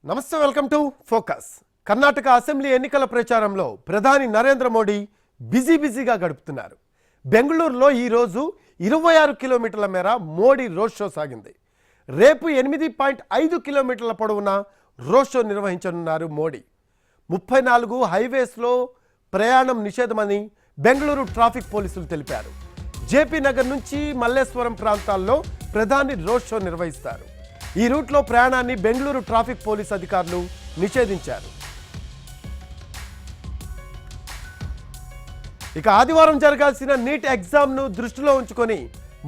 నమస్తే, welcome to focus. Karnataka assembly ఎన్నికల ప్రచారంలో ప్రధాని నరేంద్ర మోడీ బిజీగా గడుపుతున్నారు. బెంగళూరులో ఈరోజు 26 కిలోమీటర్ల మేర మోడీ రోడ్ షో సాగింది. రేపు 8.5 కిలోమీటర్ల పొడవున రోడ్ షో నిర్వహించనున్నారు మోడీ. 34 హైవేస్లో ప్రయాణం నిషేధమని బెంగళూరు ట్రాఫిక్ పోలీసులు తెలిపారు. జేపీ నగర్ నుంచి మల్లేశ్వరం ప్రాంతాల్లో ప్రధాని రోడ్ షో నిర్వహిస్తారు. ఈ రూట్లో ప్రయాణాన్ని బెంగళూరు ట్రాఫిక్ పోలీస్ అధికారులు నిషేధించారు. ఇక ఆదివారం జరగాల్సిన నీట్ ఎగ్జామ్ను దృష్టిలో ఉంచుకొని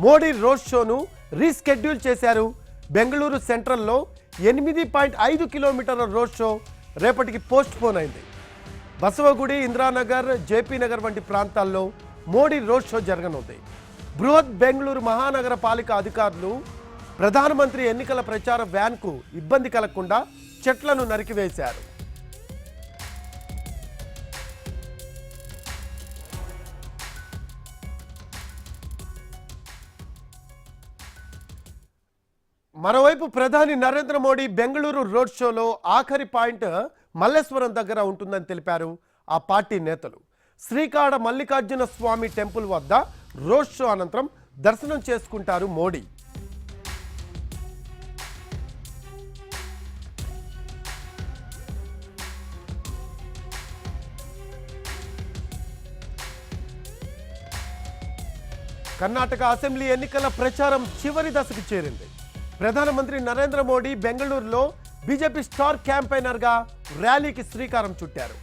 మోడీ రోడ్ షోను రీస్కెడ్యూల్ చేశారు. బెంగళూరు సెంట్రల్లో 8.5 కిలోమీటర్ల రోడ్ షో రేపటికి పోస్ట్ పోన్ అయింది. బసవగుడి, ఇంద్రానగర్, జేపీ నగర్ వంటి ప్రాంతాల్లో మోడీ రోడ్ షో జరగనుంది. బృహత్ బెంగళూరు మహానగర పాలిక అధికారులు ప్రధానమంత్రి ఎన్నికల ప్రచార వ్యాన్కు ఇబ్బంది కలగకుండా చెట్లను నరికివేశారు. మరోవైపు ప్రధాని నరేంద్ర మోడీ బెంగళూరు రోడ్ షోలో ఆఖరి పాయింట్ మల్లేశ్వరం దగ్గర ఉంటుందని తెలిపారు ఆ పార్టీ నేతలు. శ్రీకాడ మల్లికార్జున స్వామి టెంపుల్ వద్ద రోడ్ షో అనంతరం దర్శనం చేసుకుంటారు మోడీ. కర్ణాటక అసెంబ్లీ ఎన్నికల ప్రచారం చివరి దశకు చేరింది. ప్రధానమంత్రి నరేంద్ర మోడీ బెంగళూరులో బీజేపీ స్టార్ క్యాంపెయినర్గా ర్యాలీకి శ్రీకారం చుట్టారు.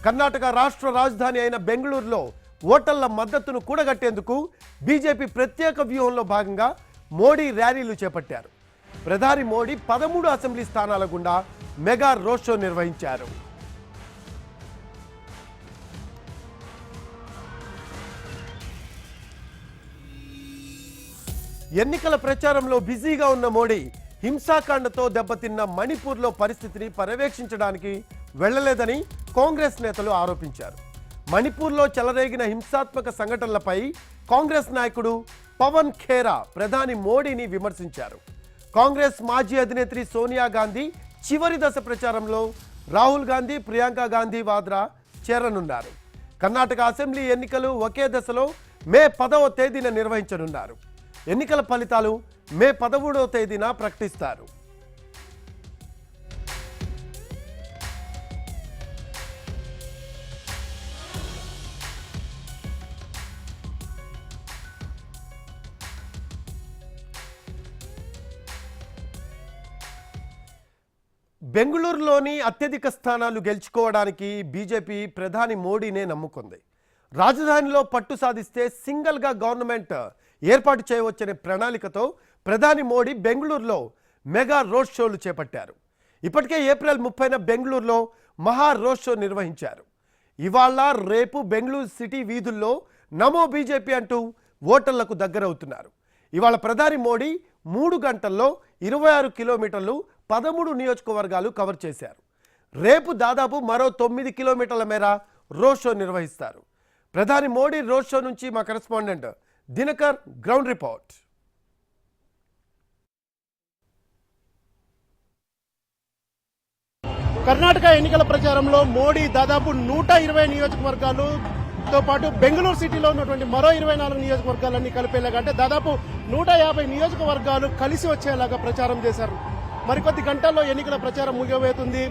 కర్ణాటక రాష్ట్ర రాజధాని అయిన బెంగళూరులో ఓటర్ల మద్దతును కూడగట్టేందుకు బీజేపీ ప్రత్యేక వ్యూహంలో భాగంగా మోడీ ర్యాలీలు చేపట్టారు. ప్రధాని మోడీ 13 అసెంబ్లీ స్థానాల గుండా మెగా రోడ్ షో నిర్వహించారు. ఎన్నికల ప్రచారంలో బిజీగా ఉన్న మోడీ హింసాకాండతో దెబ్బతిన్న మణిపూర్లో పరిస్థితిని పర్యవేక్షించడానికి వెళ్లలేదని కాంగ్రెస్ నేతలు ఆరోపించారు. మణిపూర్లో చెలరేగిన హింసాత్మక సంఘటనలపై కాంగ్రెస్ నాయకుడు పవన్ ఖేరా ప్రధాని మోడీని విమర్శించారు. కాంగ్రెస్ మాజీ అధినేత్రి సోనియా గాంధీ చివరి దశ ప్రచారంలో రాహుల్ గాంధీ, ప్రియాంక గాంధీ వాద్రా చేరనున్నారు. కర్ణాటక అసెంబ్లీ ఎన్నికలు ఒకే దశలో మే 10వ తేదీన నిర్వహించనున్నారు. ఎన్నికల ఫలితాలు మే 13వ తేదీన ప్రకటిస్తారు. బెంగళూరులోని అత్యధిక స్థానాలు గెలుచుకోవడానికి బీజేపీ ప్రధాని మోడీనే నమ్ముకుంది. రాజధానిలో పట్టు సాధిస్తే సింగిల్గా గవర్నమెంట్ ఏర్పాటు చేయవచ్చనే ప్రణాళికతో ప్రధాని మోడీ బెంగళూరులో మెగా రోడ్ షోలు చేపట్టారు. ఇప్పటికే ఏప్రిల్ 30న బెంగళూరులో మహా రోడ్ షో నిర్వహించారు. ఇవాళ రేపు బెంగళూరు సిటీ వీధుల్లో నమో బీజేపీ అంటూ ఓటర్లకు దగ్గరవుతున్నారు. ఇవాళ ప్రధాని మోడీ 3 గంటల్లో 26 కిలోమీటర్లు 13 నియోజకవర్గాలు కవర్ చేశారు. రేపు దాదాపు మరో 9 కిలోమీటర్ల మేర రోడ్ షో నిర్వహిస్తారు. ప్రధాని మోడీ రోడ్ షో నుంచి మా correspondent Dinakar ground report. Karnataka ఎన్నికల ప్రచారంలో మోడీ దాదాపు 120 నియోజకవర్గాలుతో పాటు బెంగళూరు సిటీలో ఉన్నటువంటి మరో 24 నియోజకవర్గాలన్నీ కలిపేలాగా, అంటే దాదాపు 150 నియోజకవర్గాలు కలిసి వచ్చేలాగా ప్రచారం చేశారు. మరికొద్ది గంటల్లో ఎన్నికల ప్రచారం ముగియబోతుంది.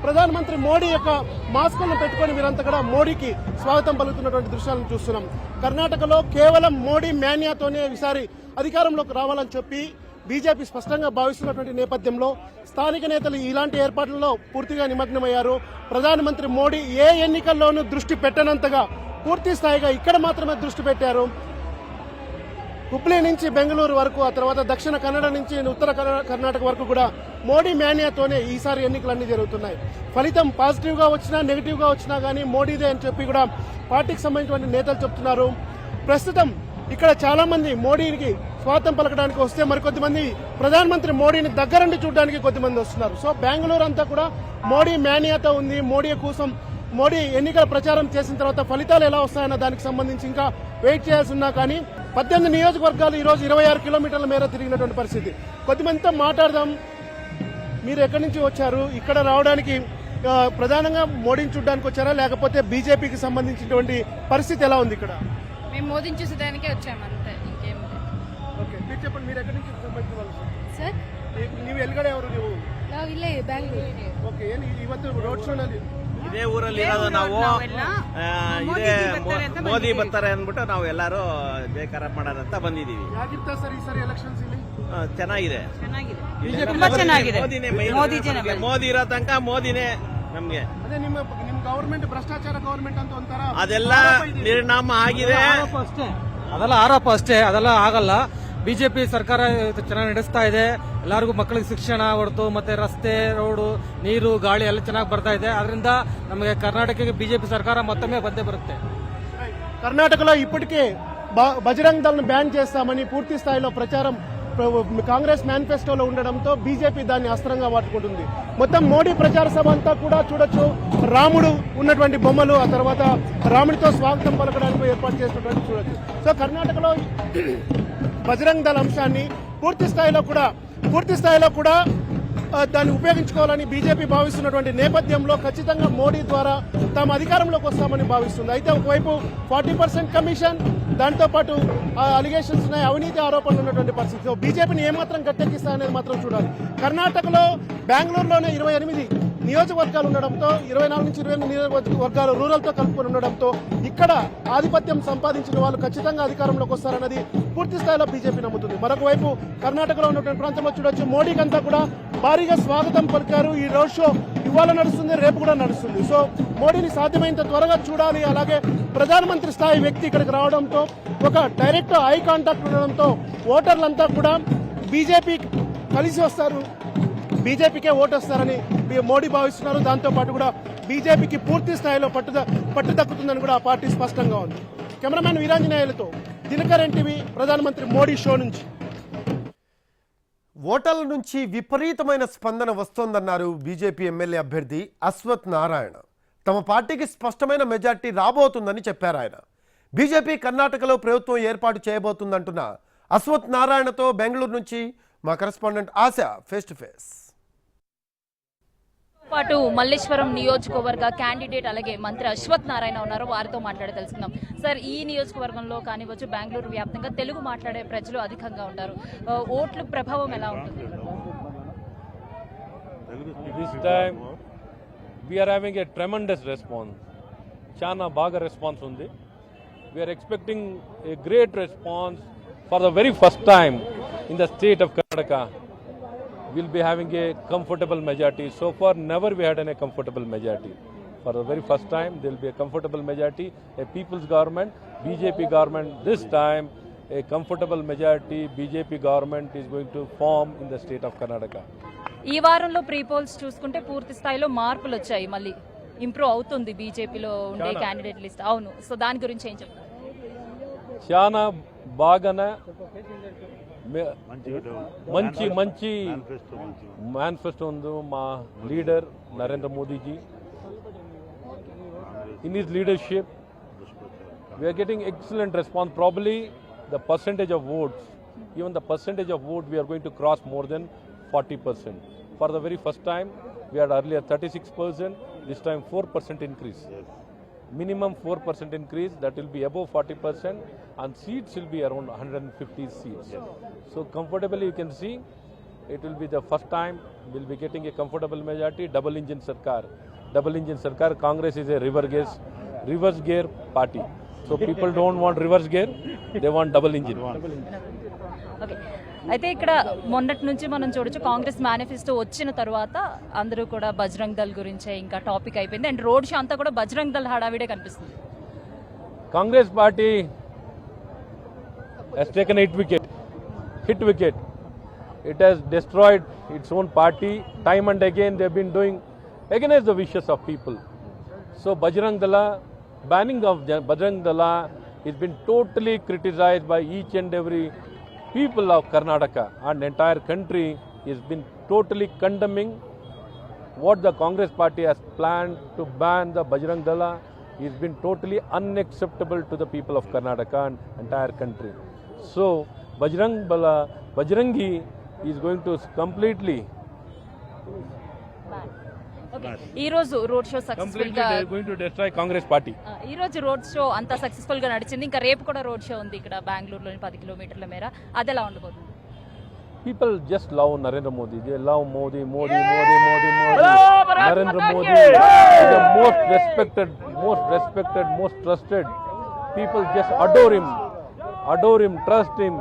ప్రధానమంత్రి మోడీ యొక్క మాస్కులను పెట్టుకుని వీరంతా కూడా మోడీకి స్వాగతం పలుకుతున్నటువంటి దృశ్యాలను చూస్తున్నాం. కర్ణాటకలో కేవలం మోడీ మేనియాతోనే ఈసారి అధికారంలోకి రావాలని చెప్పి బీజేపీ స్పష్టంగా భావిస్తున్నటువంటి నేపథ్యంలో స్థానిక నేతలు ఇలాంటి ఏర్పాట్లలో పూర్తిగా నిమగ్నమయ్యారు. ప్రధానమంత్రి మోడీ ఏ ఎన్నికల్లోనూ దృష్టి పెట్టనంతగా పూర్తి స్థాయిగా ఇక్కడ మాత్రమే దృష్టి పెట్టారు. హుబ్లీ నుంచి బెంగళూరు వరకు, ఆ తర్వాత దక్షిణ కన్నడ నుంచి ఉత్తర కర్ణాటక వరకు కూడా మోడీ మేనియాతోనే ఈసారి ఎన్నికలన్నీ జరుగుతున్నాయి. ఫలితం పాజిటివ్ గా వచ్చినా నెగిటివ్ గా వచ్చినా కానీ మోడీదే అని చెప్పి కూడా పార్టీకి సంబంధించిన నేతలు చెప్తున్నారు. ప్రస్తుతం ఇక్కడ చాలా మంది మోడీకి స్వాగతం పలకడానికి వస్తే మరికొద్ది మంది ప్రధానమంత్రి మోడీని దగ్గరుండి చూడడానికి కొద్దిమంది వస్తున్నారు. సో బెంగళూరు అంతా కూడా మోడీ మేనియాతో ఉంది. మోడీ కోసం మోడీ ఎన్నికల ప్రచారం చేసిన తర్వాత ఫలితాలు ఎలా వస్తాయన్న దానికి సంబంధించి ఇంకా వెయిట్ చేయాల్సి ఉన్నా కానీ 18 నియోజకవర్గాలు ఈరోజు 26 కిలోమీటర్ల మేర తిరిగినటువంటి పరిస్థితి. కొద్దిమందితో మాట్లాడదాం. మీరు ఎక్కడి నుంచి వచ్చారు? ఇక్కడ రావడానికి ప్రధానంగా మోడీని చూడడానికి వచ్చారా, లేకపోతే బీజేపీకి సంబంధించినటువంటి పరిస్థితి ఎలా ఉంది ఇక్కడ? మేము మోదీని చూసేదానికే వచ్చాము అంతే, ఇంకేం లేదు. ఓకే, మీరు చెప్పండి, మీరు ఎక్కడి నుంచి సంబంధించిన వాళ్ళు? ಸರ್ ನೀವು ಎಲ್ಗಡೆ ಅವರು ನೀವು? ನಾವು ಇಲ್ಲೇ ಬ್ಯಾಂಗ್ಳೂರು. ಓಕೆ, ಏನು ಇವತ್ತು ರೋಡ್ ಶೋನಲ್ಲಿ ಇದೇ ಊರಲ್ಲಿ ಇರೋದು ನಾವು. ಇದೇ ಮೋದಿ ಬರ್ತಾರೆ ಅಂದ್ಬಿಟ್ಟು ನಾವು ಎಲ್ಲರೂ ಜಯಕಾರ ಮಾಡೋದಂತ ಬಂದಿದ್ದೀವಿ. ಯಾಗಿರ್ತಾ ಸರ್ ಈ ಸರಿ ಎಲೆಕ್ಷನ್ಸ್ ಇಲ್ಲಿ? ಚೆನ್ನಾಗಿದೆ, ತುಂಬಾ ಚೆನ್ನಾಗಿದೆ. ಮೋದಿ ಇರೋ ತನಕ ಮೋದಿನೇ ನಮ್ಗೆ. ಅದೇ ನಿಮ್ಮ ಗವರ್ಮೆಂಟ್ ಭ್ರಷ್ಟಾಚಾರ ಗವರ್ಮೆಂಟ್ ಅಂತ ಒಂಥರ ಅದೆಲ್ಲ ನಿರ್ನಾಮ ಆಗಿದೆ. ಅದೆಲ್ಲ ಆರೋಪ ಅಷ್ಟೇ, ಅದೆಲ್ಲ ಆಗಲ್ಲ. ಬಿಜೆಪಿ ಸರ್ಕಾರ ಚೆನ್ನಾಗಿ ನಡೆಸ್ತಾ ಇದೆ. ಎಲ್ಲರಿಗೂ ಮಕ್ಕಳಿಗೆ ಶಿಕ್ಷಣ ಹೊರತು ಮತ್ತೆ ರಸ್ತೆ, ರೋಡು, ನೀರು, ಗಾಳಿ ಎಲ್ಲ ಚೆನ್ನಾಗಿ ಬರ್ತಾ ಇದೆ. ಅದರಿಂದ ನಮಗೆ ಕರ್ನಾಟಕಕ್ಕೆ ಬಿಜೆಪಿ ಸರ್ಕಾರ మత్తమే ಬಂದೇ బರುತ್ತೆ. కర్ణాటకలో ఇప్పటికే బజరంగ్ దళను బ్యాన్ చేస్తామని పూర్తి స్థాయిలో ప్రచారం కాంగ్రెస్ మేనిఫెస్టోలో ఉండడంతో బీజేపీ దాన్ని అస్త్రంగా వాడుకుంటుంది. మొత్తం మోడీ ప్రచార సభ అంతా కూడా చూడొచ్చు, రాముడు ఉన్నటువంటి బొమ్మలు, ఆ తర్వాత రాముడితో స్వాగతం పలకడానికి ఏర్పాటు చేసినటువంటి చూడొచ్చు. సో కర్ణాటకలో బజరంగ్ దళ అంశాన్ని పూర్తి స్థాయిలో కూడా దాన్ని ఉపయోగించుకోవాలని బీజేపీ భావిస్తున్నటువంటి నేపథ్యంలో ఖచ్చితంగా మోడీ ద్వారా తాము అధికారంలోకి వస్తామని భావిస్తుంది. అయితే ఒకవైపు 40% కమిషన్, దాంతో పాటు అలిగేషన్స్ ఉన్నాయి, అవినీతి ఆరోపణలు ఉన్నటువంటి పరిస్థితి. సో బీజేపీని ఏమాత్రం గట్టెక్కిస్తారనేది మాత్రం చూడాలి. కర్ణాటకలో బెంగళూరులోనే 28 నియోజకవర్గాలు ఉండడంతో 24 నుంచి 28 నియోజకవర్గాలు రూరల్తో కలుపుకొని ఉండడంతో ఇక్కడ ఆధిపత్యం సంపాదించిన వాళ్ళు ఖచ్చితంగా అధికారంలోకి వస్తారన్నది పూర్తి స్థాయిలో బీజేపీ నమ్ముతుంది. మరొక వైపు కర్ణాటకలో ఉన్నటువంటి ప్రాంతంలో చూడొచ్చు, మోడీకి అంతా కూడా భారీగా స్వాగతం పలికారు. ఈ రోడ్ షో ఇవాళ నడుస్తుంది, రేపు కూడా నడుస్తుంది. సో మోడీని సాధ్యమైనంత త్వరగా చూడాలి. అలాగే ప్రధానమంత్రి స్థాయి వ్యక్తి ఇక్కడికి రావడంతో ఒక డైరెక్ట్ ఐ కాంటాక్ట్ ఉండడంతో ఓటర్లంతా కూడా బీజేపీ కలిసి వస్తారు, బీజేపీకే ఓటేస్తారని మోడీ భావిస్తున్నారు. దాంతో పాటు కూడా బీజేపీకి పూర్తి స్థాయిలో పట్టు దక్కుతుందని కూడా ఆ పార్టీ స్పష్టంగా ఉంది. కెమెరామ్యాన్ వీరాంజనేయులతో దినకర్ ఎన్టీవీ, ప్రధానమంత్రి మోడీ షో నుంచి. ఓటర్ల నుంచి విపరీతమైన స్పందన వస్తోందన్నారు బీజేపీ ఎమ్మెల్యే అభ్యర్థి అశ్వత్ నారాయణ. తమ పార్టీకి స్పష్టమైన మెజార్టీ రాబోతుందని చెప్పారు ఆయన. బీజేపీ కర్ణాటకలో ప్రభుత్వం ఏర్పాటు చేయబోతుందంటున్న అశ్వత్ నారాయణతో బెంగళూరు నుంచి మా correspondent Asha face to face. పాటు మల్లేశ్వరం నియోజకవర్గ క్యాండిడేట్ అలాగే మంత్రి అశ్వత్ నారాయణ ఉన్నారు, వారితో మాట్లాడి తెలుసుకుందాం. సార్, ఈ నియోజకవర్గంలో కానివచ్చు బెంగళూరు వ్యాప్తంగా తెలుగు మాట్లాడే ప్రజలు అధికంగా ఉంటారు. ఓట్ల ప్రభావం ఎలా ఉంటుంది? This time we are having a tremendous response. Chana baga response undi. We are expecting a great response for the very first time in the state of Karnataka. We'll be having a comfortable majority. So far, never we had a comfortable majority. For the very first time, there will be a comfortable majority, a people's government, BJP government. This time, a comfortable majority, BJP government is going to form in the state of Karnataka. ఈ వారంలో pre poles చూసుకుంటే పూర్తి స్థాయిలో మార్పులు వచ్చాయి, మళ్ళీ improve అవుతుంది బీజేపీలో ఉండే క్యాండిడేట్ లిస్ట్. అవును, సో దాని గురించి ఏం చెప్తారు? చాలా బాగానే మంచి మేనిఫెస్టో ఉంది మా leader Narendra Modiji. In his leadership, we are getting excellent response. Probably the percentage of votes, even the percentage of vote, we are going to cross more than 40%. For the very first time, we had earlier 36%, this time 4% increase. Minimum 4% increase, that will be above 40%, and seats will be around 150 seats. So comfortably you can see, it will be the first time we'll be getting a comfortable majority. Double engine Sarkar. Congress is a reverse gear party. So people don't want reverse gear, they want double engine. Okay, అయితే ఇక్కడ మొన్నటి నుంచి మనం చూడొచ్చు, Congress manifesto వచ్చిన తర్వాత అందరూ కూడా బజరంగ్ దళ్ గురించే ఇంకా టాపిక్ అయిపోయింది. అండ్ రోడ్ షో అంతా కూడా బజరంగ్ దళ్ హడావిడే కనిపిస్తుంది. Congress party has taken hit wicket. It has destroyed its own party. Time and again they have been doing against the wishes of people. So Bajrang Dala, banning of Bajrang Dala has been totally criticized by each and every people of Karnataka, and entire country has been totally condemning what the Congress party has planned to ban the Bajrang Dala. Has been totally unacceptable to the people of Karnataka and entire country. So Bajrangi is going to completely ఈ రోజు road show successful Completely గా they are going to destroy Congress party. ఈ రోజు road show అంతా successful గా నడిచింది. ఇంకా రేపు కూడా రోడ్ షో ఉంది ఇక్కడ బెంగళూరులోని 10 కిలోమీటర్ల మేర. అది ఎలా ఉండబోతుంది? People just love Narendra Modi. They love Modi. Narendra Modi is the most respected, most trusted. People just adore him, trust him.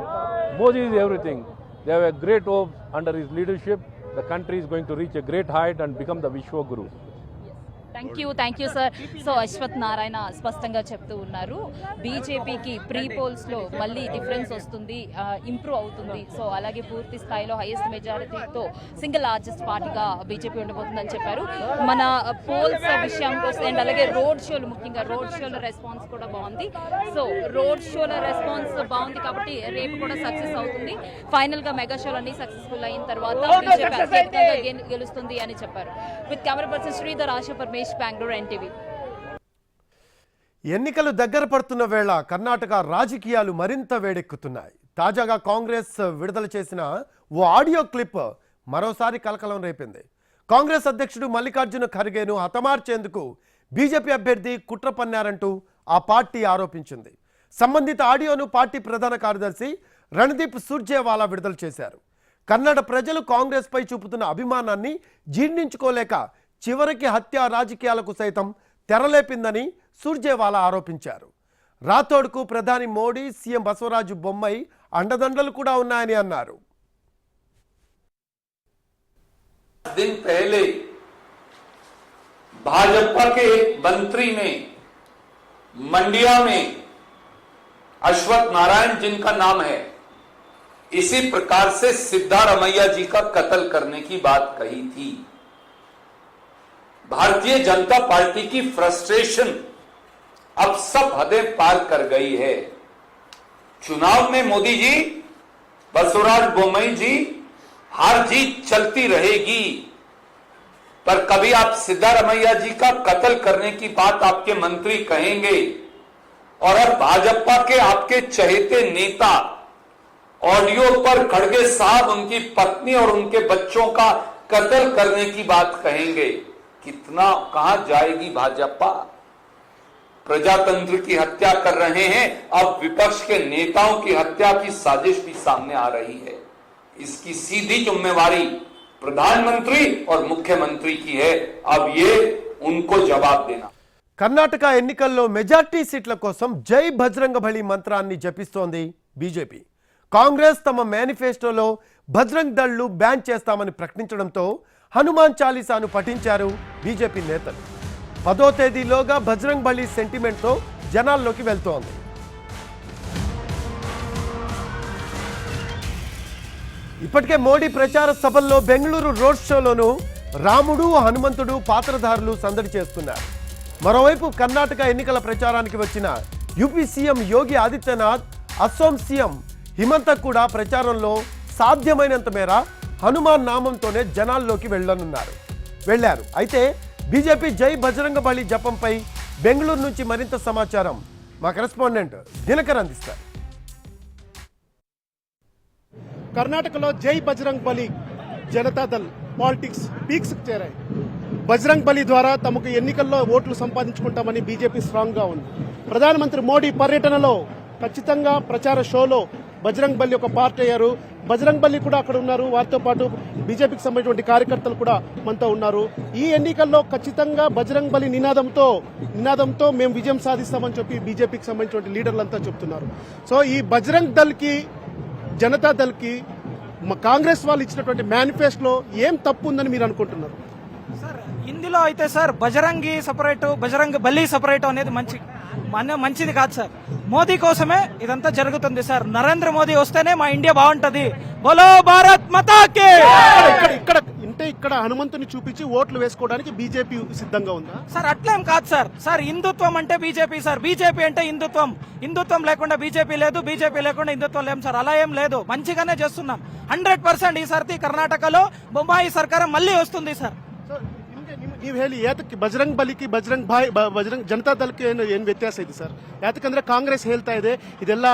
Modi is everything. They have a great hope under his leadership. The country is going to reach a great height and become the Vishwa Guru. Thank you sir. So Ashwath Narayana స్పష్టంగా చెప్తూ ఉన్నారు, బీజేపీకి pre poles లో మళ్ళీ difference వస్తుంది, improve అవుతుంది. So అలాగే పూర్తి స్థాయిలో హైయెస్ట్ మెజారిటీతో సింగిల్ లార్జెస్ట్ పార్టీగా బీజేపీ ఉండబోతుందని చెప్పారు. మన పోల్స్ విషయానికి వస్తే అండ్ అలాగే రోడ్ షోలు, ముఖ్యంగా రోడ్ షోల రెస్పాన్స్ కూడా బాగుంది. సో రోడ్ షోల రెస్పాన్స్ బాగుంది కాబట్టి రేపు కూడా సక్సెస్ అవుతుంది. ఫైనల్ గా మెగా షోలు అన్ని సక్సెస్ఫుల్ అయిన తర్వాత బీజేపీ అత్యధికంగా గెలుస్తుంది అని చెప్పారు. With camera person Sridhar, ASHA Paramesh, Bengaluru NTV. ఎన్నికలు దగ్గర పడుతున్న వేళ కర్ణాటక రాజకీయాలు మరింత వేడెక్కుతున్నాయి. తాజాగా కాంగ్రెస్ విడుదల చేసిన ఓ ఆడియో క్లిప్ మరోసారి కలకలం రేపింది. కాంగ్రెస్ అధ్యక్షుడు మల్లికార్జున ఖర్గేను హతమార్చేందుకు బీజేపీ అభ్యర్థి కుట్ర పన్నారంటూ ఆ పార్టీ ఆరోపించింది. సంబంధిత ఆడియోను పార్టీ ప్రధాన కార్యదర్శి రణదీప్ సుర్జేవాలా విడుదల చేశారు. కన్నడ ప్రజలు కాంగ్రెస్ పై చూపుతున్న అభిమానాన్ని జీర్ణించుకోలేక చివరికి హత్య రాజకీయాలకు సైతం తెరలేపిందని సుర్జేవాలా ఆరోపించారు. రాథోడ్కు ప్రధాని మోడీ, సీఎం బసవరాజు బొమ్మాయి అండదండలు కూడా ఉన్నాయని అన్నారు. दिन पहले भाजपा के एक मंत्री ने मंडिया में अश्वत्थ नारायण जिनका नाम है, इसी प्रकार से सिद्धारमैया जी का कत्ल करने की बात कही थी. भारतीय जनता पार्टी की फ्रस्ट्रेशन अब सब हदें पार कर गई है. चुनाव में मोदी जी, बसवराज बोम्मई जी, हार जीत चलती रहेगी, पर कभी आप सिद्धारमैया जी का कत्ल करने की बात आपके मंत्री कहेंगे और अब भाजपा के आपके चहेते नेता ऑडियो पर खड़गे साहब उनकी पत्नी और उनके बच्चों का कत्ल करने की बात कहेंगे. कितना कहां जाएगी भाजपा? प्रजातंत्र की हत्या कर रहे हैं, अब विपक्ष के नेताओं की हत्या की साजिश भी सामने आ रही है. इसकी सीधी जिम्मेवारी प्रधानमंत्री और मुख्यमंत्री की है. अब ये उनको जवाब देना. కర్ణాటక ఎన్నికల్లో మెజార్టీ సీట్ల కోసం జై బజరంగ బలి మంత్రాన్ని జపిస్తోంది బీజేపీ. కాంగ్రెస్ తమ మేనిఫెస్టోలో బజరంగ్ దళ్లు బ్యాన్ చేస్తామని ప్రకటించడంతో హనుమాన్ చాలీసాను పఠించారు బీజేపీ నేతలు. 10వ తేదీలోగా బజరంగ్ బలి సెంటిమెంట్తో జనాల్లోకి వెళ్తోంది. ఇప్పటికే మోడీ ప్రచార సభల్లో బెంగళూరు రోడ్ షోలోనూ రాముడు, హనుమంతుడు పాత్రధారులు సందడి చేస్తున్నారు. మరోవైపు కర్ణాటక ఎన్నికల ప్రచారానికి వచ్చిన UP CM Yogi Adityanath, Assam CM Himanta కూడా ప్రచారంలో సాధ్యమైనంత మేర హనుమాన్ నామంతోనే జనాల్లోకి వెళ్ళారు. అయితే బీజేపీ జై బజరంగ బలి జపంపై బెంగళూరు నుంచి మరింత సమాచారం మా కరెస్పాండెంట్ దినకర్ అందిస్తారు. కర్ణాటకలో జై బజరంగ్ బలి జనతాదళ్ పాలిటిక్స్ పీక్స్ చేరాయి. బజరంగ్ బలి ద్వారా తమకు ఎన్నికల్లో ఓట్లు సంపాదించుకుంటామని బీజేపీ స్ట్రాంగ్ గా ఉంది. ప్రధానమంత్రి మోడీ పర్యటనలో ఖచ్చితంగా ప్రచార షోలో బజరంగ్ బలి ఒక పార్ట్ అయ్యారు. బజరంగ్ బలి కూడా అక్కడ ఉన్నారు. వారితో పాటు బీజేపీకి సంబంధించిన కార్యకర్తలు కూడా మనతో ఉన్నారు. ఈ ఎన్నికల్లో ఖచ్చితంగా బజరంగ్ బలి నినాదంతో మేము విజయం సాధిస్తామని చెప్పి బీజేపీకి సంబంధించిన లీడర్లంతా చెప్తున్నారు. సో ఈ బజరంగ్ దళ్ కి, జనతా దళ్ కి కాంగ్రెస్ వాళ్ళు ఇచ్చినటువంటి మేనిఫెస్టోలో ఏం తప్పు ఉందని మీరు అనుకుంటున్నారు? సార్ ఇందులో అయితే సార్ బజరంగి సపరేట్, బజరంగ్ బలి సపరేట్ అనేది మంచిది కాదు సార్. మోదీ కోసమే ఇదంతా జరుగుతుంది సార్. నరేంద్ర మోదీ వస్తేనే మా ఇండియా బాగుంటది. బోలో భారత్ మాతాకి. ఇక్కడ హనుమంతుని చూపించి ఓట్లు వేసుకోవడానికి బీజేపీ సిద్ధంగా ఉందా సార్? అట్లేం కాదు సార్. సార్ హిందుత్వం అంటే బీజేపీ సార్, బీజేపీ అంటే హిందుత్వం లేకుండా బీజేపీ లేదు, బీజేపీ లేకుండా హిందుత్వం లేదు సార్. అలా ఏం లేదు, మంచిగానే చేస్తున్నాం. 100% ಈಸರ್ತಿ ಕರ್ನಾಟಕలో బొమ్మాయి ಸರ್ಕಾರ మళ్ళీ వస్తుంది సార్. ನೀವು ಹೇಳಿ ಯಾತಕ್ಕೆ ಬಜರಂಗ್ ಬಲಿಗೆ ಬಜರಂಗ್ ಜನತಾ ದಳಕ್ಕೆ ಏನು ವ್ಯತ್ಯಾಸ ಇದೆ ಸರ್? ಯಾತಕ್ಕಂದ್ರೆ ಕಾಂಗ್ರೆಸ್ ಹೇಳ್ತಾ ಇದೆ ಇದೆಲ್ಲ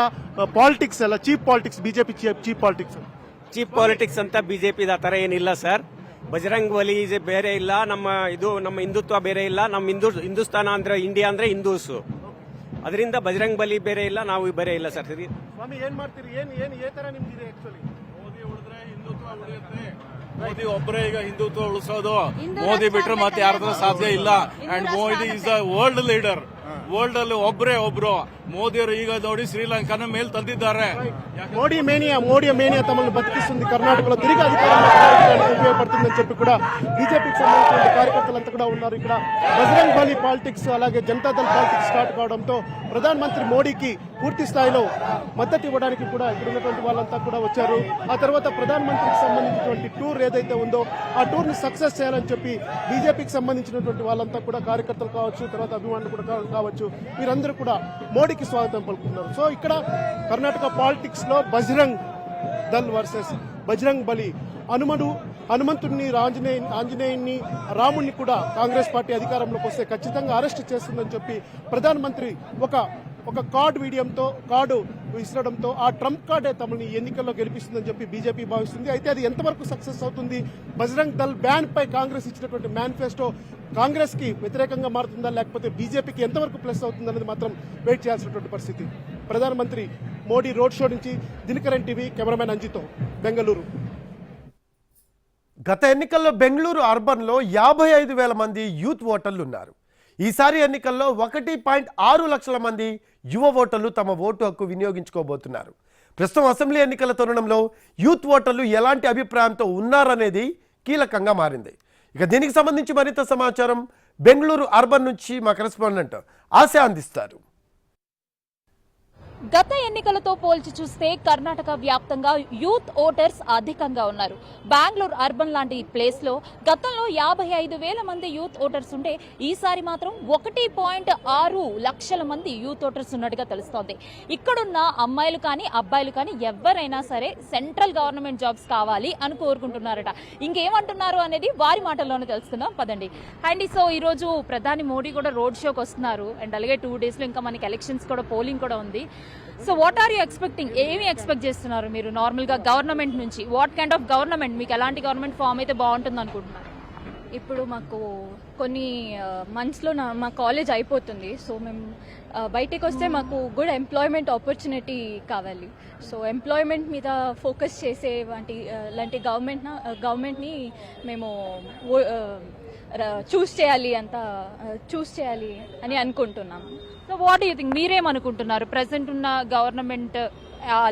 ಪಾಲಿಟಿಕ್ಸ್ ಅಲ್ಲ, cheap politics, BJP cheap politics ಅಂತ ಬಿಜೆಪಿ ಆ ತರ ಏನಿಲ್ಲ ಸರ್. ಬಜರಂಗ್ ಬಲಿ ಬೇರೆ ಇಲ್ಲ, ನಮ್ಮ ಹಿಂದುತ್ವ ಬೇರೆ ಇಲ್ಲ. ನಮ್ಮ ಹಿಂದೂಸ್ತಾನ ಅಂದ್ರೆ ಇಂಡಿಯಾ ಅಂದ್ರೆ ಹಿಂದೂಸು, ಅದರಿಂದ ಬಜರಂಗ್ ಬಲಿ ಬೇರೆ ಇಲ್ಲ, ನಾವು ಬೇರೆ ಇಲ್ಲ ಸರ್. ಸರಿ ಸ್ವಾಮಿ ಏನ್ ಮಾಡ್ತೀರಿ? ಏನ್ ಏ ತರ ನಿಮ್ಗಿದೆ ಆಕ್ಚುಲಿ? ಮೋದಿ ಉಳಿದ್ರೆ ಹಿಂದುತ್ವ ಉಳಿಯುತ್ತೆ. ಮೋದಿ ಒಬ್ಬರೇ ಈಗ ಹಿಂದುತ್ವ ಉಳಿಸೋದು. ಮೋದಿ ಬಿಟ್ರೆ ಮತ್ತೆ ಯಾರ್ದ್ರ ಸಾಧ್ಯ ಇಲ್ಲ. And Modi is a world leader. World ಅಲ್ಲಿ ಒಬ್ರು మోదీరు ಈಗ ನೋಡಿ శ్రీలంకను మేలు ತಂದಿದ್ದಾರೆ. మోడియ మేనియా తమను బతికిస్తుంది, కర్ణాటకలో తిరిగి అధికారంలోకి ఉపయోగపడుతుందని చెప్పి కూడా బీజేపీకి సంబంధించిన కార్యకర్తలంతా కూడా ఉన్నారు. ఇక్కడ బజరంగ్ బలి పాలిటిక్స్ అలాగే జనతాదళ్ పాలిటిక్స్ స్టార్ట్ కావడంతో ప్రధానమంత్రి మోడీకి పూర్తి స్థాయిలో మద్దతు ఇవ్వడానికి కూడా ఇక్కడ ఉన్నటువంటి వాళ్ళంతా కూడా వచ్చారు. ఆ తర్వాత ప్రధానమంత్రికి సంబంధించినటువంటి టూర్ ఏదైతే ఉందో ఆ టూర్ ని సక్సెస్ చేయాలని చెప్పి బీజేపీకి సంబంధించినటువంటి వాళ్ళంతా కూడా కార్యకర్తలు కావచ్చు, తర్వాత అభిమానులు కూడా కావచ్చు, వీరందరూ కూడా మోడీకి స్వాగతం పలుకుతున్నారు. సో ఇక్కడ కర్ణాటక పాలిటిక్స్ లో బజరంగ్ దళ్ వర్సెస్ బజరంగ్ బలి, హనుమంతుడిని, ఆంజనేయుని, రాముడిని కూడా కాంగ్రెస్ పార్టీ అధికారంలోకి వస్తే ఖచ్చితంగా అరెస్ట్ చేస్తుందని చెప్పి ప్రధానమంత్రి ఒక కార్డు విసరడంతో ఆ ట్రంప్ కార్డే తమని ఎన్నికల్లో గెలిపిస్తుందని చెప్పి బీజేపీ భావిస్తుంది. అయితే అది ఎంతవరకు సక్సెస్ అవుతుంది? బజరంగ్ దళ్ బ్యాన్ పై కాంగ్రెస్ ఇచ్చినటువంటి మేనిఫెస్టో కాంగ్రెస్ కి వ్యతిరేకంగా మారుతుందా, లేకపోతే బీజేపీకి ఎంతవరకు ప్లస్ అవుతుంది అనేది మాత్రం వెయిట్ చేయాల్సినటువంటి పరిస్థితి. ప్రధానమంత్రి మోడీ రోడ్ షో నుంచి దినకరన్ టీవీ కెమెరామెన్ అంజితో, బెంగళూరు. గత ఎన్నికల్లో బెంగళూరు అర్బన్లో 55,000 మంది యూత్ ఓటర్లు ఉన్నారు. ఈసారి ఎన్నికల్లో 1.6 లక్షల మంది యువ ఓటర్లు తమ ఓటు హక్కు వినియోగించుకోబోతున్నారు. ప్రస్తుతం అసెంబ్లీ ఎన్నికల తరుణంలో యూత్ ఓటర్లు ఎలాంటి అభిప్రాయంతో ఉన్నారనేది కీలకంగా మారింది. ఇక దీనికి సంబంధించి మరింత సమాచారం బెంగళూరు అర్బన్ నుంచి మా కరెస్పాండెంట్ ఆశ అందిస్తారు. గత ఎన్నికలతో పోల్చి చూస్తే కర్ణాటక వ్యాప్తంగా యూత్ ఓటర్స్ అధికంగా ఉన్నారు. బెంగళూరు అర్బన్ లాంటి ప్లేస్ లో గతంలో 55,000 మంది యూత్ ఓటర్స్ ఉంటే ఈసారి మాత్రం 1.6 లక్షల మంది యూత్ ఓటర్స్ ఉన్నట్టుగా తెలుస్తోంది. ఇక్కడున్న అమ్మాయిలు కానీ అబ్బాయిలు కానీ ఎవరైనా సరే సెంట్రల్ గవర్నమెంట్ జాబ్స్ కావాలి అని కోరుకుంటున్నారట. ఇంకేమంటున్నారు అనేది వారి మాటల్లోనే తెలుసుకుందాం, పదండి. అండ్ సో ఈ రోజు ప్రధాని మోడీ కూడా రోడ్ షోకి వస్తున్నారు. అండ్ అలాగే 2 days లో ఇంకా మనకి ఎలక్షన్స్ కూడా, పోలింగ్ కూడా ఉంది. So what are you expecting? ఏమి ఎక్స్పెక్ట్ చేస్తున్నారు మీరు నార్మల్గా గవర్నమెంట్ నుంచి? వాట్ కైండ్ ఆఫ్ గవర్నమెంట్, మీకు ఎలాంటి గవర్నమెంట్ ఫామ్ అయితే బాగుంటుంది అనుకుంటున్నారు? ఇప్పుడు మాకు కొన్ని మంత్స్లో మా కాలేజ్ అయిపోతుంది. సో మేము బయటకు వస్తే మాకు గుడ్ ఎంప్లాయ్మెంట్ ఆపర్చునిటీ కావాలి. సో ఎంప్లాయ్మెంట్ మీద ఫోకస్ చేసే లాంటి గవర్నమెంట్ని మేము చూస్ చేయాలి అని అనుకుంటున్నాము. సో వాట్ యూ థింక్, మీరేమనుకుంటున్నారు? ప్రెసెంట్ ఉన్న గవర్నమెంట్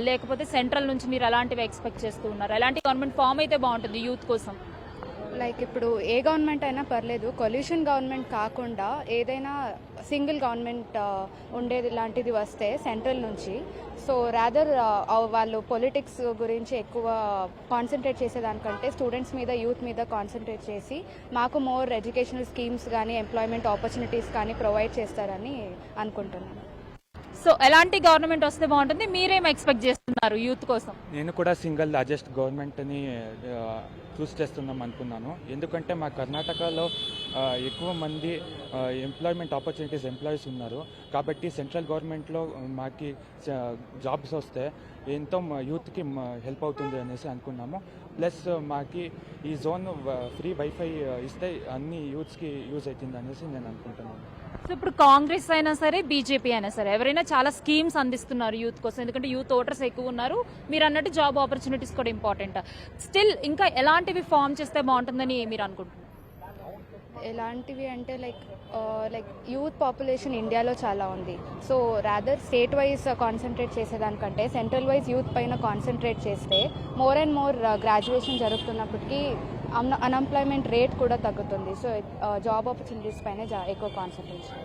లేకపోతే సెంట్రల్ నుంచి మీరు ఎలాంటివి ఎక్స్పెక్ట్ చేస్తూ ఉన్నారు? ఎలాంటి గవర్నమెంట్ ఫామ్ అయితే బాగుంటుంది యూత్ కోసం? లైక్ ఇప్పుడు ఏ గవర్నమెంట్ అయినా పర్లేదు, కొల్యూషన్ గవర్నమెంట్ కాకుండా ఏదైనా సింగిల్ గవర్నమెంట్ ఉండేది లాంటిది వస్తే సెంట్రల్ నుంచి. సో రాదర్ వాళ్ళు పొలిటిక్స్ గురించి ఎక్కువ కాన్సన్ట్రేట్ చేసేదానికంటే స్టూడెంట్స్ మీద, యూత్ మీద కాన్సన్ట్రేట్ చేసి మాకు మోర్ ఎడ్యుకేషనల్ స్కీమ్స్ కానీ ఎంప్లాయ్మెంట్ ఆపర్చునిటీస్ కానీ ప్రొవైడ్ చేస్తారని అనుకుంటున్నాను. సో ఎలాంటి గవర్నమెంట్ వస్తే బాగుంటుంది? మీరేం ఎక్స్పెక్ట్ చేస్తున్నారు యూత్ కోసం? నేను కూడా సింగిల్ లార్జెస్ట్ గవర్నమెంట్ని చూస్ చేస్తున్నాం అనుకున్నాను. ఎందుకంటే మా కర్ణాటకలో ఎక్కువ మంది ఎంప్లాయ్మెంట్ ఆపర్చునిటీస్ ఎంప్లాయీస్ ఉన్నారు. కాబట్టి సెంట్రల్ గవర్నమెంట్లో మాకు జాబ్స్ వస్తే ఎంతో యూత్కి హెల్ప్ అవుతుంది అనేసి అనుకున్నాము. ప్లస్ మాకు ఈ జోన్ ఫ్రీ వైఫై ఇస్తే అన్ని యూత్స్కి యూజ్ అవుతుంది అనేసి నేను అనుకుంటున్నాను. సో ఇప్పుడు కాంగ్రెస్ అయినా సరే, బీజేపీ అయినా సరే, ఎవరైనా చాలా స్కీమ్స్ అందిస్తున్నారు యూత్ కోసం. ఎందుకంటే యూత్ ఓటర్స్ ఎక్కువ ఉన్నారు, మీరు అన్నట్టు జాబ్ ఆపర్చునిటీస్ కూడా ఇంపార్టెంట్. స్టిల్ ఇంకా ఎలాంటివి ఫామ్ చేస్తే బాగుంటుందని మీరు అనుకుంటున్నారు? ఎలాంటివి అంటే లైక్ యూత్ పాపులేషన్ ఇండియాలో చాలా ఉంది. So rather state wise concentrate చేసేదానికంటే సెంట్రల్ వైజ్ యూత్ పైన కాన్సన్ట్రేట్ చేస్తే మోర్ అండ్ మోర్ గ్రాడ్యుయేషన్ జరుగుతున్నప్పటికీ అన్ఎంప్లాయ్మెంట్ రేట్ కూడా తగ్గుతుంది. సో జాబ్ ఆపర్చునిటీస్ పైన ఎక్కువ concentration.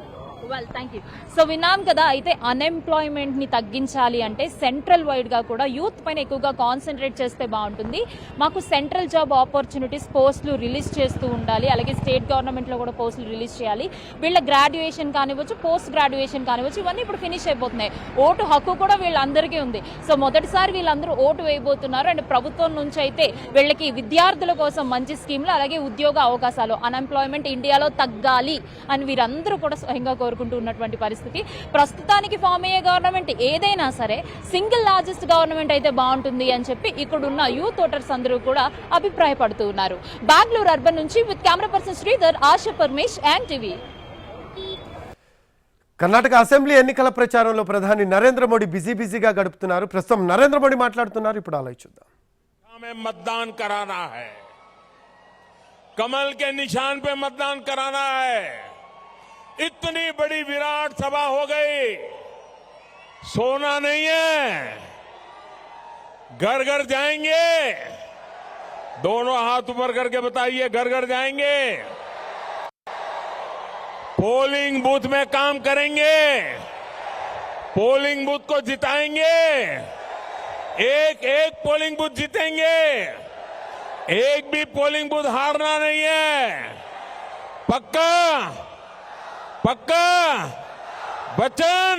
Well, thank you. So విన్నాం కదా, అయితే అన్ఎంప్లాయ్మెంట్ ని తగ్గించాలి అంటే సెంట్రల్ వైడ్ గా కూడా యూత్ పైన ఎక్కువగా కాన్సన్ట్రేట్ చేస్తే బాగుంటుంది. మాకు సెంట్రల్ జాబ్ ఆపర్చునిటీస్ పోస్టులు రిలీజ్ చేస్తూ ఉండాలి. అలాగే స్టేట్ గవర్నమెంట్ లో కూడా పోస్టులు రిలీజ్ చేయాలి. వీళ్ళ గ్రాడ్యుయేషన్ కానివ్వచ్చు, పోస్ట్ గ్రాడ్యుయేషన్ కానివ్వచ్చు, ఇవన్నీ ఇప్పుడు ఫినిష్ అయిపోతున్నాయి. ఓటు హక్కు కూడా వీళ్ళందరికీ ఉంది. సో మొదటిసారి వీళ్ళందరూ ఓటు వేయబోతున్నారు. అండ్ ప్రభుత్వం నుంచి అయితే వీళ్ళకి విద్యార్థుల కోసం మంచి స్కీమ్లు, అలాగే ఉద్యోగ అవకాశాలు, అన్ఎంప్లాయ్మెంట్ ఇండియాలో తగ్గాలి అని వీరందరూ కూడా స్వయంగా కోరుకుంటూ ఉన్నటువంటి పరిస్థితి. ప్రస్తుతానికి ఫామ్ అయ్యే గవర్నమెంట్ ఏదైనా సరే సింగిల్ లార్జెస్ట్ గవర్నమెంట్ అయితే బాగుంటుంది అని చెప్పి ఇక్కడున్న యూత్ ఓటర్స్ అందరూ కూడా అభిప్రాయపడుతూ ఉన్నారు. బెంగళూరు అర్బన్ నుంచి with camera person Sridhar, ASHA Paramesh, an TV. Karnataka assembly ఎన్నికల ప్రచారంలో ప్రధాని నరేంద్ర మోడీ బిజీగా గడుపుతున్నారు. ప్రస్తుతం నరేంద్ర మోడీ మాట్లాడుతున్నారు. ఇప్పుడు అలా చూద్దాం. हमें मतदान कराना है, कमल के निशान पे मतदान कराना है। इतनी बड़ी विराट सभा हो गई, सोना नहीं है, घर घर जाएंगे। दोनों हाथ ऊपर करके बताइए, घर घर जाएंगे, पोलिंग बूथ में काम करेंगे, पोलिंग बूथ को जिताएंगे, एक एक पोलिंग बूथ जीतेंगे, एक भी पोलिंग बूथ हारना नहीं है। पक्का पक्का, वचन,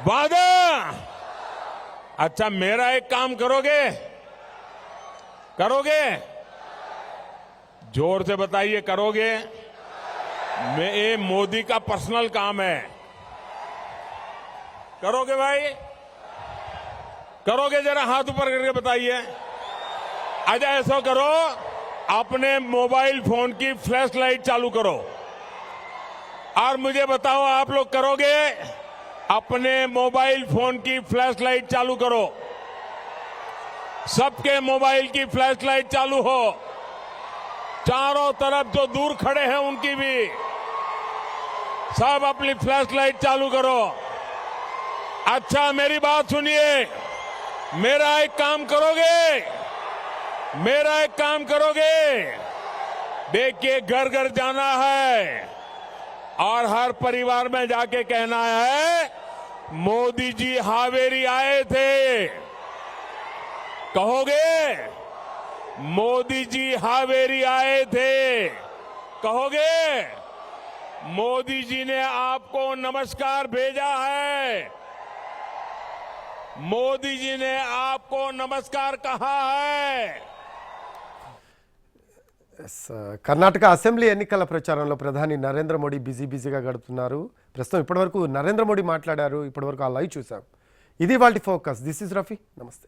वादा। अच्छा, मेरा एक काम करोगे? करोगे? जोर से बताइए, करोगे? ये मोदी का पर्सनल काम है। करोगे भाई? करोगे? जरा हाथ ऊपर करके बताइए। अच्छा, ऐसा करो, अपने मोबाइल फोन की फ्लैश लाइट चालू करो और मुझे बताओ, आप लोग करोगे? अपने मोबाइल फोन की फ्लैश लाइट चालू करो। सबके मोबाइल की फ्लैश लाइट चालू हो, चारों तरफ जो दूर खड़े हैं उनकी भी, सब अपनी फ्लैश लाइट चालू करो। अच्छा, मेरी बात सुनिए, मेरा एक काम करोगे? मेरा एक काम करोगे? देखिए, घर घर जाना है और हर परिवार में जाके कहना है, मोदी जी हावेरी आए थे। कहोगे? मोदी जी हावेरी आए थे। कहोगे? मोदी जी ने आपको नमस्कार भेजा है। मोदी जी ने आपको नमस्कार कहा है। కర్ణాటక అసెంబ్లీ ఎన్నికల ప్రచారంలో ప్రధాని నరేంద్ర మోడీ బిజీగా గడుపుతున్నారు. ప్రస్తుతం ఇప్పటివరకు నరేంద్ర మోడీ మాట్లాడారు. ఇప్పటివరకు ఆ లైవ్ చూసాం. ఇది వాళ్ళ ఫోకస్. This is Rafi. నమస్తే.